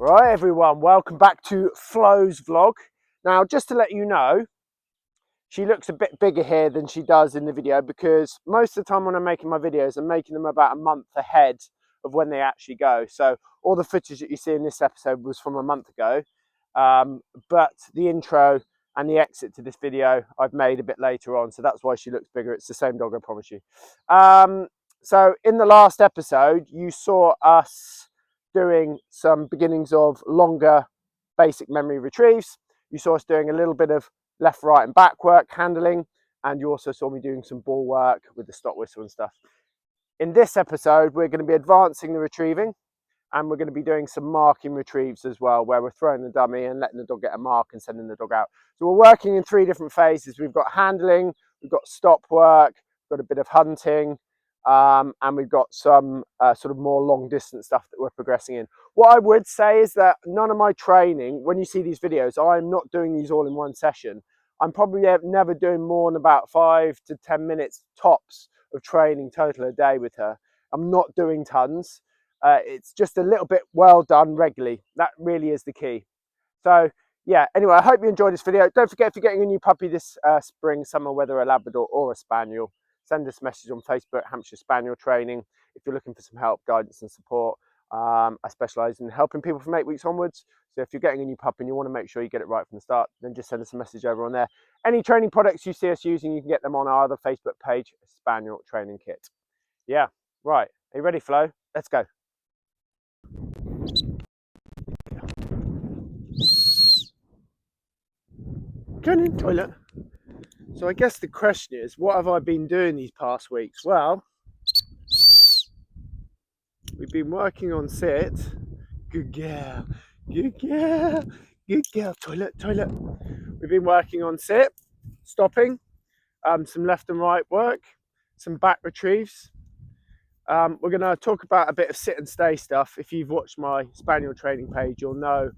Right, everyone, welcome back to Flo's vlog. Now, just to let you know, she looks a bit bigger here than she does in the video because most of the time when I'm making my videos, I'm making them about a month ahead of when they actually go. So all the footage that you see in this episode was from a month ago, but the intro and the exit to this video I've made a bit later on, so that's why she looks bigger. It's the same dog, I promise you. So in the last episode, you saw us doing some beginnings of longer basic memory retrieves. You saw us doing a little bit of left, right and back work, handling, and you also saw me doing some ball work with the stop whistle and stuff. In this episode, we're going to be advancing the retrieving, and we're going to be doing some marking retrieves as well, where we're throwing the dummy and letting the dog get a mark and sending the dog out. So we're working in 3 different phases. We've got handling, we've got stop work, we've got a bit of hunting, and we've got some sort of more long distance stuff that we're progressing in. What I would say is that none of my training, when you see these videos, I'm not doing these all in one session. I'm probably never doing more than about 5 to 10 minutes tops of training total a day with her. I'm not doing tons. It's just a little bit well done regularly. That really is the key. So yeah, anyway, I hope you enjoyed this video. Don't forget, if you're getting a new puppy this spring, summer, whether a Labrador or a Spaniel, send us a message on Facebook, Hampshire Spaniel Training. If you're looking for some help, guidance and support, I specialise in helping people from 8 weeks onwards. So if you're getting a new puppy and you want to make sure you get it right from the start, then just send us a message over on there. Any training products you see us using, you can get them on our other Facebook page, Spaniel Training Kit. Yeah, right. Are you ready, Flo? Let's go. Going in the toilet. So I guess the question is, what have I been doing these past weeks? Well, we've been working on sit. Good girl, good girl, good girl. Toilet, toilet. We've been working on sit, stopping, some left and right work, some back retrieves. We're going to talk about a bit of sit and stay stuff. If you've watched my Spaniel training page, you'll know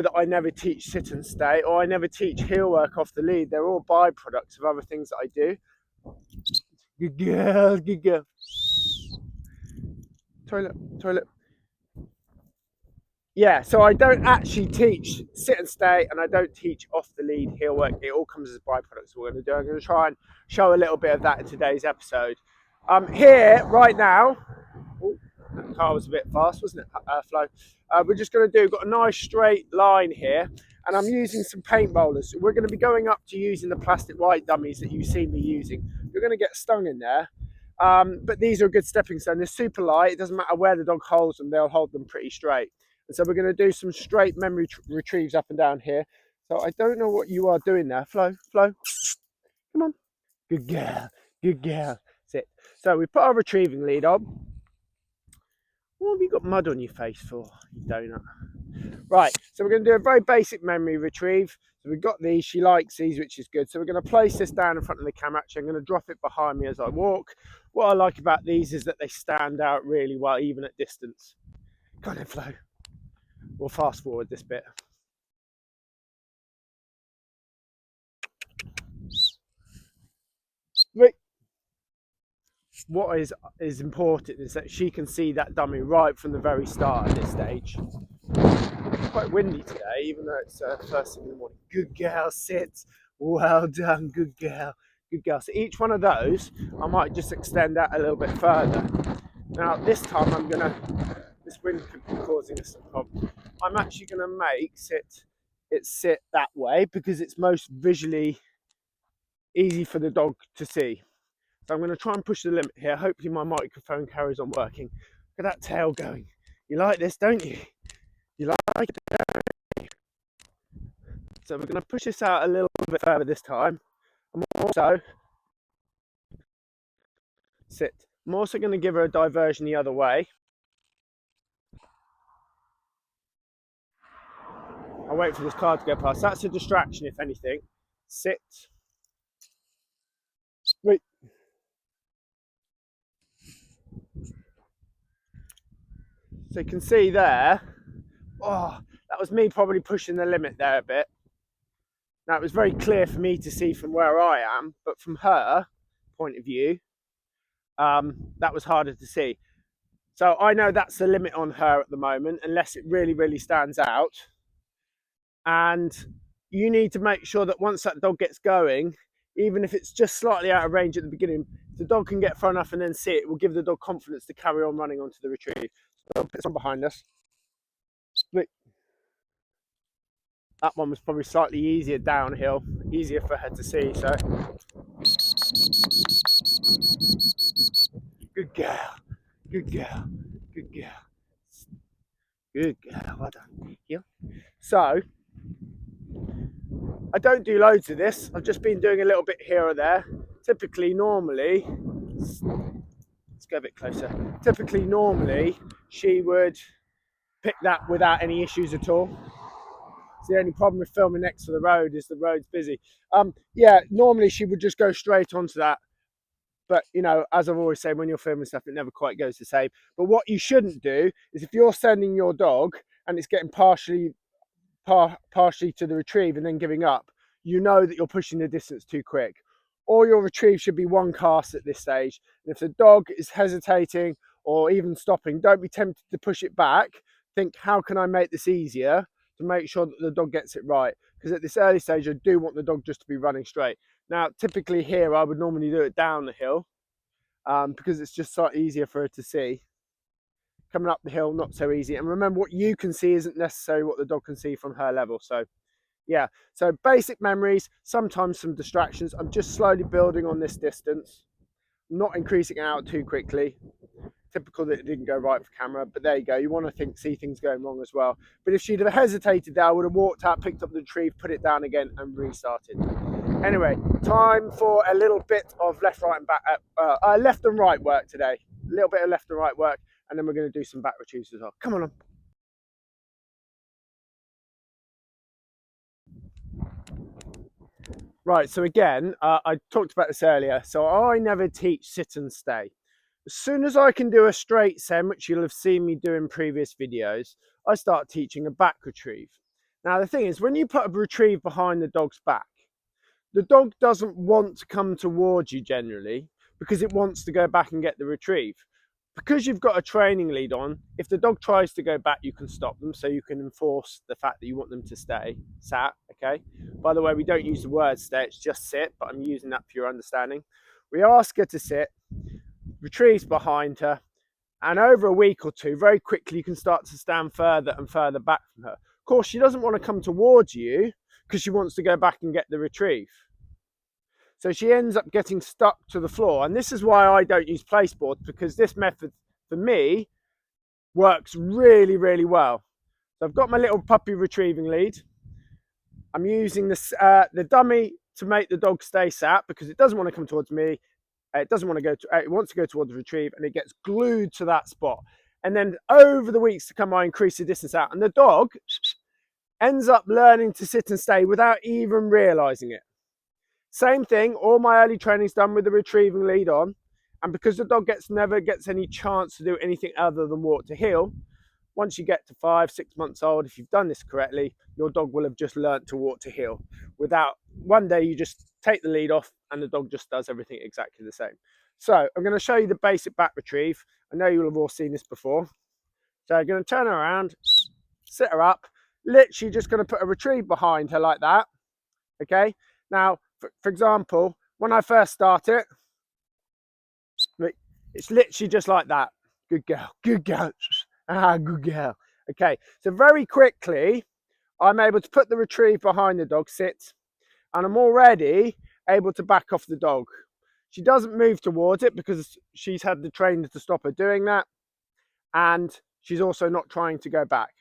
that I never teach sit and stay, or I never teach heel work off the lead. They're all byproducts of other things that I do. Good girl, good girl. Toilet, toilet. Yeah, so I don't actually teach sit and stay, and I don't teach off the lead heel work. It all comes as byproducts of what we're going to do. I'm going to try and show a little bit of that in today's episode. Here, right now, oh, that car was a bit fast, wasn't it, Flo? We're just going to got a nice straight line here, and I'm using some paint rollers. So we're going to be going up to using the plastic white dummies that you see me using. You're going to get stung in there, but these are a good stepping stone. They're super light. It doesn't matter where the dog holds them, they'll hold them pretty straight. And so we're going to do some straight memory retrieves up and down here. So I don't know what you are doing there. Flo, Flo, come on. Good girl, good girl. Sit. So we put our retrieving lead on. What have you got mud on your face for, you donut? Right, so we're going to do a very basic memory retrieve. So we've got these, she likes these, which is good. So we're going to place this down in front of the camera. Actually, I'm going to drop it behind me as I walk. What I like about these is that they stand out really well, even at distance. Go on then, Flo. We'll fast forward this bit. Right. What is important is that she can see that dummy right from the very start at this stage. It's quite windy today, even though it's first thing in the morning. Good girl, sit. Well done, good girl. Good girl. So each one of those, I might just extend that a little bit further. Now this time I'm going to, this wind could be causing us some problems. I'm actually going to make it sit that way because it's most visually easy for the dog to see. So I'm going to try and push the limit here. Hopefully my microphone carries on working. Look at that tail going. You like this, don't you? You like it, don't you? So we're going to push this out a little bit further this time. I'm also sit. I'm also going to give her a diversion the other way. I'll wait for this car to go past. That's a distraction, if anything. Sit. Wait. So you can see there, oh, that was me probably pushing the limit there a bit. Now it was very clear for me to see from where I am, but from her point of view, that was harder to see. So I know that's the limit on her at the moment, unless it really, really stands out. And you need to make sure that once that dog gets going, even if it's just slightly out of range at the beginning, the dog can get far enough and then sit, it will give the dog confidence to carry on running onto the retrieve. So put some behind us. Look, that one was probably slightly easier downhill, easier for her to see. So good girl, good girl, good girl, good girl. Well done. Yeah. So I don't do loads of this. I've just been doing a little bit here or there. Typically, normally, let's go a bit closer. Typically, normally, she would pick that without any issues at all. So the only problem with filming next to the road is the road's busy. Yeah, normally she would just go straight onto that. But, you know, as I've always said, when you're filming stuff, it never quite goes the same. But what you shouldn't do is if you're sending your dog and it's getting partially to the retrieve and then giving up, you know that you're pushing the distance too quick. All your retrieve should be one cast at this stage. And if the dog is hesitating or even stopping, don't be tempted to push it back. Think, how can I make this easier to make sure that the dog gets it right? Because at this early stage, I do want the dog just to be running straight. Now, typically here, I would normally do it down the hill because it's just slightly easier for her to see. Coming up the hill, not so easy. And remember, what you can see isn't necessarily what the dog can see from her level. So yeah, so basic memories, sometimes some distractions. I'm just slowly building on this distance, not increasing it out too quickly. Typical that it didn't go right for camera, but there you go. You want to see things going wrong as well. But if she'd have hesitated there, I would have walked out, picked up the retrieve, put it down again and restarted. Anyway, time for a little bit of left, right and back, left and right work today. A little bit of left and right work, and then we're going to do some back retrieves as well. Come on. Right, so again, I talked about this earlier. So I never teach sit and stay. As soon as I can do a straight send, which you'll have seen me do in previous videos, I start teaching a back retrieve. Now the thing is, when you put a retrieve behind the dog's back, the dog doesn't want to come towards you generally because it wants to go back and get the retrieve. Because you've got a training lead on, if the dog tries to go back, you can stop them, so you can enforce the fact that you want them to stay sat. Okay, by the way, we don't use the word stay, it's just sit, but I'm using that for your understanding. We ask her to sit, retrieves behind her, and over a week or two, very quickly you can start to stand further and further back from her. Of course, she doesn't want to come towards you because she wants to go back and get the retrieve. So she ends up getting stuck to the floor. And this is why I don't use place boards, because this method for me works really, really well. So I've got my little puppy retrieving lead. I'm using this, the dummy to make the dog stay sat because it doesn't want to come towards me. It doesn't want to go to, it wants to go towards the retrieve, and it gets glued to that spot. And then over the weeks to come, I increase the distance out, and the dog ends up learning to sit and stay without even realizing it. Same thing, all my early training's done with the retrieving lead on, and because the dog never gets any chance to do anything other than walk to heel, once you get to 5, 6 months old, if you've done this correctly, your dog will have just learnt to walk to heel. Without, one day you just take the lead off and the dog just does everything exactly the same. So I'm going to show you the basic back retrieve. I know you'll have all seen this before. So I'm going to turn her around, sit her up, literally just going to put a retrieve behind her like that. Okay, now for example, when I first start it, it's literally just like that. Good girl, good girl. Ah, good girl. Okay, so very quickly, I'm able to put the retrieve behind the dog, sit, and I'm already able to back off the dog. She doesn't move towards it because she's had the trainer to stop her doing that, and she's also not trying to go back.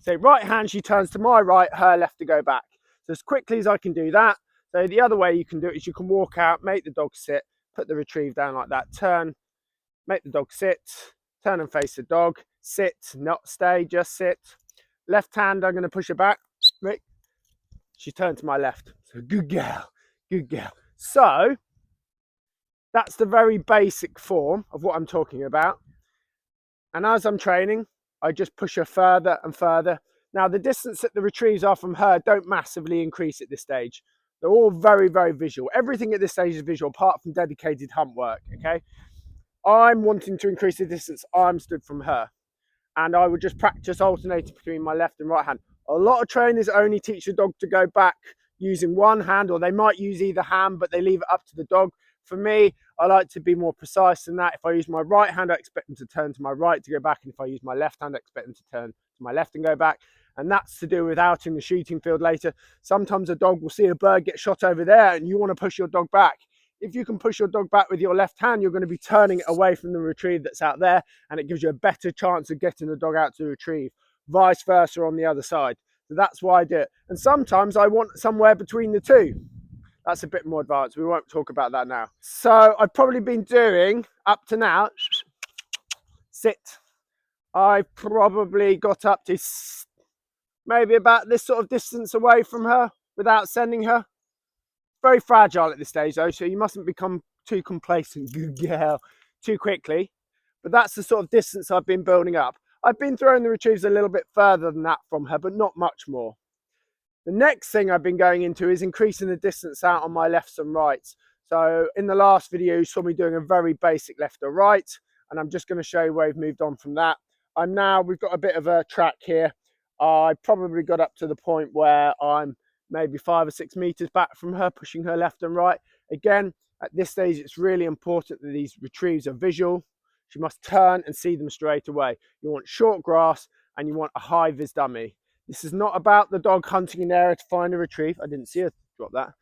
So right hand, she turns to my right, her left to go back. So as quickly as I can do that. So the other way you can do it is you can walk out, make the dog sit, put the retrieve down like that, turn, make the dog sit, turn and face the dog, sit, not stay, just sit. Left hand, I'm going to push her back. She turned to my left. So good girl, good girl. So that's the very basic form of what I'm talking about. And as I'm training, I just push her further and further. Now, the distance that the retrieves are from her don't massively increase at this stage. They're all very, very visual. Everything at this stage is visual, apart from dedicated hump work, okay? I'm wanting to increase the distance I'm stood from her. And I would just practice alternating between my left and right hand. A lot of trainers only teach the dog to go back using one hand, or they might use either hand, but they leave it up to the dog. For me, I like to be more precise than that. If I use my right hand, I expect them to turn to my right to go back. And if I use my left hand, I expect them to turn to my left and go back. And that's to do with out in the shooting field later. Sometimes a dog will see a bird get shot over there and you want to push your dog back. If you can push your dog back with your left hand, you're going to be turning it away from the retrieve that's out there, and it gives you a better chance of getting the dog out to retrieve. Vice versa on the other side. So that's why I do it. And sometimes I want somewhere between the two. That's a bit more advanced. We won't talk about that now. So I've probably been doing, up to now, sit. I've probably got up to maybe about this sort of distance away from her without sending her. Very fragile at this stage though, so you mustn't become too complacent, good girl, too quickly. But that's the sort of distance I've been building up. I've been throwing the retrievers a little bit further than that from her, but not much more. The next thing I've been going into is increasing the distance out on my lefts and rights. So in the last video, you saw me doing a very basic left or right, and I'm just going to show you where we've moved on from that. We've got a bit of a track here. I probably got up to the point where I'm maybe 5 or 6 meters back from her, pushing her left and right. Again, at this stage, it's really important that these retrieves are visual. She must turn and see them straight away. You want short grass and you want a high vis dummy. This is not about the dog hunting an area to find a retrieve. I didn't see her drop that.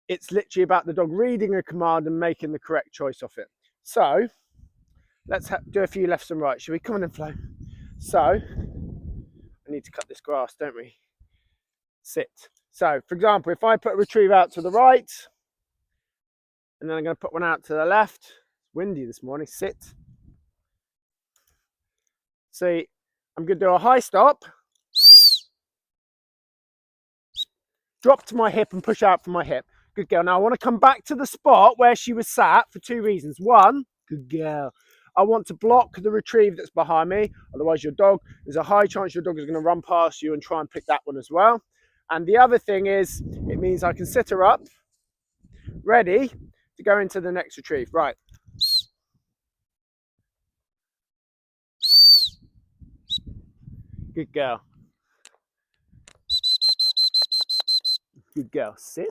It's literally about the dog reading a command and making the correct choice of it. So let's do a few lefts and rights. Shall we? Come on and Flo. So I need to cut this grass, don't we? Sit. So for example, if I put a retrieve out to the right, and then I'm going to put one out to the left. It's windy this morning. Sit. See, I'm going to do a high stop, drop to my hip and push out from my hip. Good girl. Now I want to come back to the spot where she was sat for 2 reasons. One, good girl, I want to block the retrieve that's behind me. Otherwise there's a high chance your dog is going to run past you and try and pick that one as well. And the other thing is, it means I can sit her up, ready to go into the next retrieve. Right. Good girl. Good girl. Sit.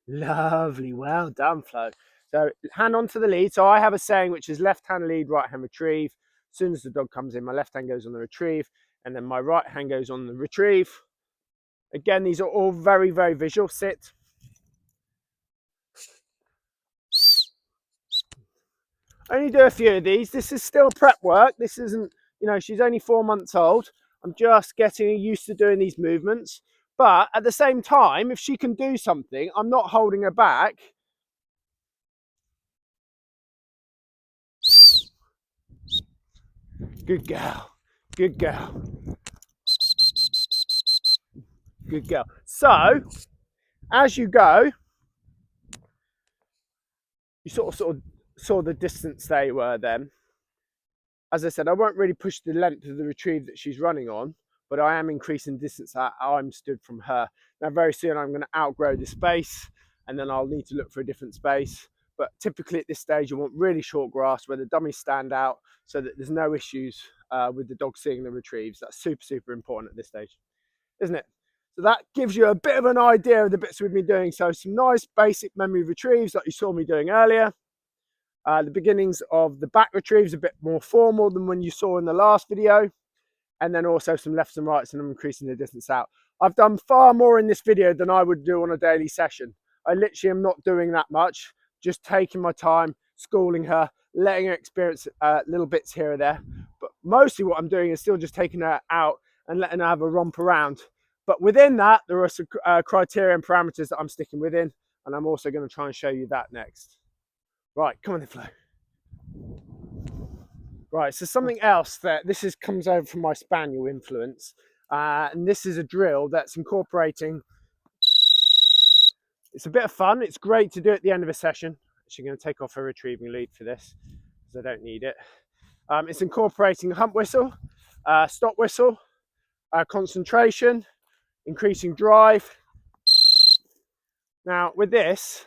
Lovely. Well done, Flo. So hand onto the lead. So I have a saying which is left hand lead, right hand retrieve. As soon as the dog comes in, my left hand goes on the retrieve, and then my right hand goes on the retrieve. Again, these are all very, very visual. Sit. Only do a few of these. This is still prep work. This isn't, she's only 4 months old. I'm just getting used to doing these movements. But at the same time, if she can do something, I'm not holding her back. Good girl. Good girl. Good girl. So, as you go, you sort of saw the distance they were then. As I said, I won't really push the length of the retrieve that she's running on, but I am increasing distance that I'm stood from her. Now, very soon I'm going to outgrow the space, and then I'll need to look for a different space. But typically at this stage, you want really short grass where the dummies stand out so that there's no issues with the dog seeing the retrieves. That's super, super important at this stage, isn't it? So that gives you a bit of an idea of the bits we've been doing. So some nice basic memory retrieves like you saw me doing earlier. The beginnings of the back retrieves a bit more formal than when you saw in the last video. And then also some lefts and rights, and I'm increasing the distance out. I've done far more in this video than I would do on a daily session. I literally am not doing that much, just taking my time, schooling her, letting her experience little bits here or there. But mostly what I'm doing is still just taking her out and letting her have a romp around. But within that, there are some criteria and parameters that I'm sticking within, and I'm also going to try and show you that next. Right, come on then, Flo. Right, so something else this comes over from my Spaniel influence, and this is a drill that's incorporating. It's a bit of fun. It's great to do at the end of a session. Actually, going to take off her retrieving lead for this because I don't need it. It's incorporating a hump whistle, stop whistle, concentration, increasing drive. Now with this,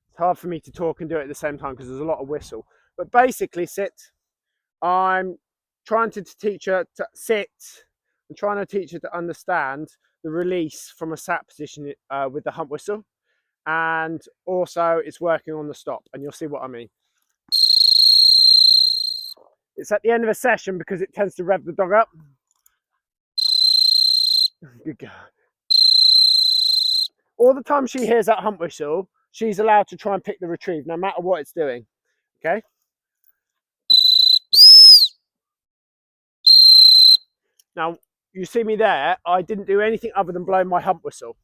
it's hard for me to talk and do it at the same time because there's a lot of whistle. But basically, sit. I'm trying to teach her to sit. I'm trying to teach her to understand the release from a sat position with the hump whistle. And also it's working on the stop, and you'll see what I mean. It's at the end of a session because it tends to rev the dog up. Good girl. All the time she hears that hump whistle, she's allowed to try and pick the retrieve, no matter what it's doing. Okay? Now, you see me there, I didn't do anything other than blow my hump whistle.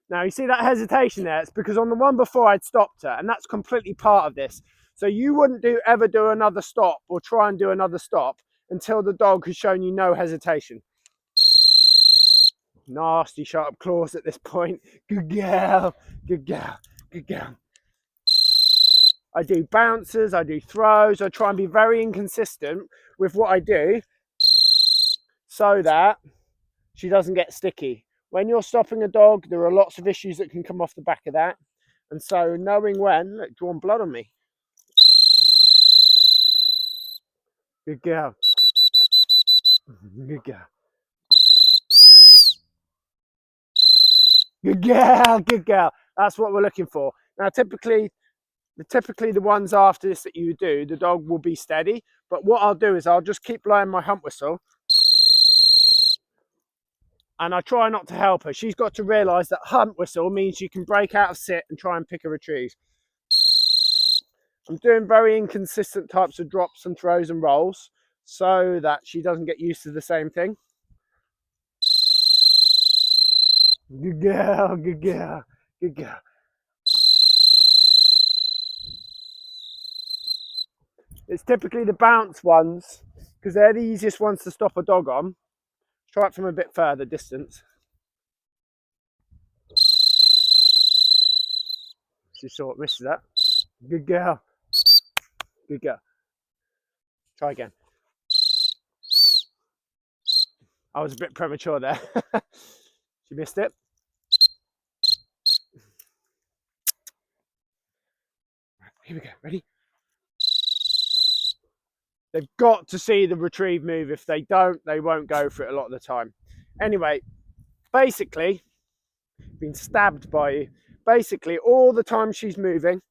Now, you see that hesitation there? It's because on the one before I'd stopped her, and that's completely part of this. So you wouldn't ever do another stop or try and do another stop until the dog has shown you no hesitation. Nasty sharp claws at this point. Good girl, good girl, good girl. I do bounces, I do throws, I try and be very inconsistent with what I do so that she doesn't get sticky. When you're stopping a dog, there are lots of issues that can come off the back of that. And so knowing when, look, drawn blood on me. Good girl. Good girl. Good girl, good girl. That's what we're looking for. Now, typically the ones after this that you do, the dog will be steady. But what I'll do is I'll just keep blowing my hump whistle. And I try not to help her. She's got to realise that hump whistle means you can break out of sit and try and pick a retrieve. I'm doing very inconsistent types of drops and throws and rolls so that she doesn't get used to the same thing. Good girl, good girl, good girl. It's typically the bounce ones because they're the easiest ones to stop a dog on. Try it from a bit further distance. She sort of misses that. Good girl. Good girl. Try again. I was a bit premature there. She missed it. Here we go. Ready? They've got to see the retrieve move. If they don't, they won't go for it a lot of the time. Anyway, basically, been stabbed by you. Basically, all the time she's moving,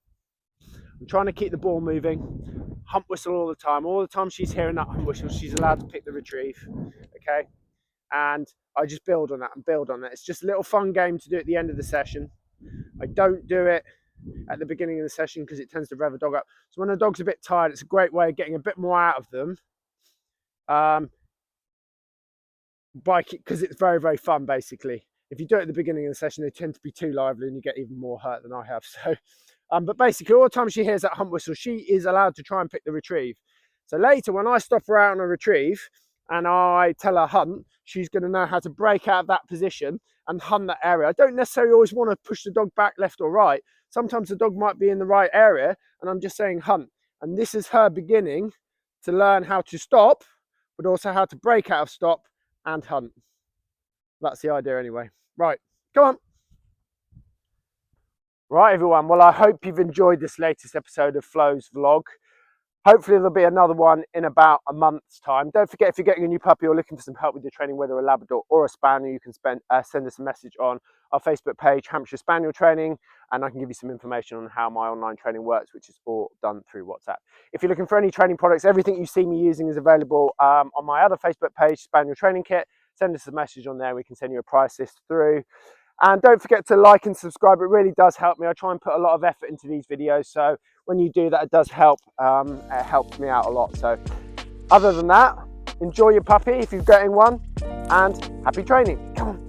I'm trying to keep the ball moving. Hump whistle all the time. All the time she's hearing that hump whistle, she's allowed to pick the retrieve. Okay? And I just build on that and build on that. It's just a little fun game to do at the end of the session. I don't do it at the beginning of the session because it tends to rev a dog up. So when a dog's a bit tired, it's a great way of getting a bit more out of them. Because it's very, very fun, basically. If you do it at the beginning of the session, they tend to be too lively and you get even more hurt than I have. So, but basically, all the time she hears that hump whistle, she is allowed to try and pick the retrieve. So later, when I stop her out on a retrieve and I tell her hunt, she's going to know how to break out of that position and hunt that area. I don't necessarily always want to push the dog back left or right. Sometimes the dog might be in the right area and I'm just saying hunt. And this is her beginning to learn how to stop, but also how to break out of stop and hunt. That's the idea anyway. Right, come on. Right, everyone. Well, I hope you've enjoyed this latest episode of Flo's vlog. Hopefully there'll be another one in about a month's time. Don't forget, if you're getting a new puppy or looking for some help with your training, whether a Labrador or a Spaniel, you can send us a message on our Facebook page, Hampshire Spaniel Training, and I can give you some information on how my online training works, which is all done through WhatsApp. If you're looking for any training products, everything you see me using is available on my other Facebook page, Spaniel Training Kit. Send us a message on there. We can send you a price list through. And don't forget to like and subscribe. It really does help me. I try and put a lot of effort into these videos. So when you do that, it does help. It helps me out a lot. So other than that, enjoy your puppy if you're getting one, and happy training. Come on.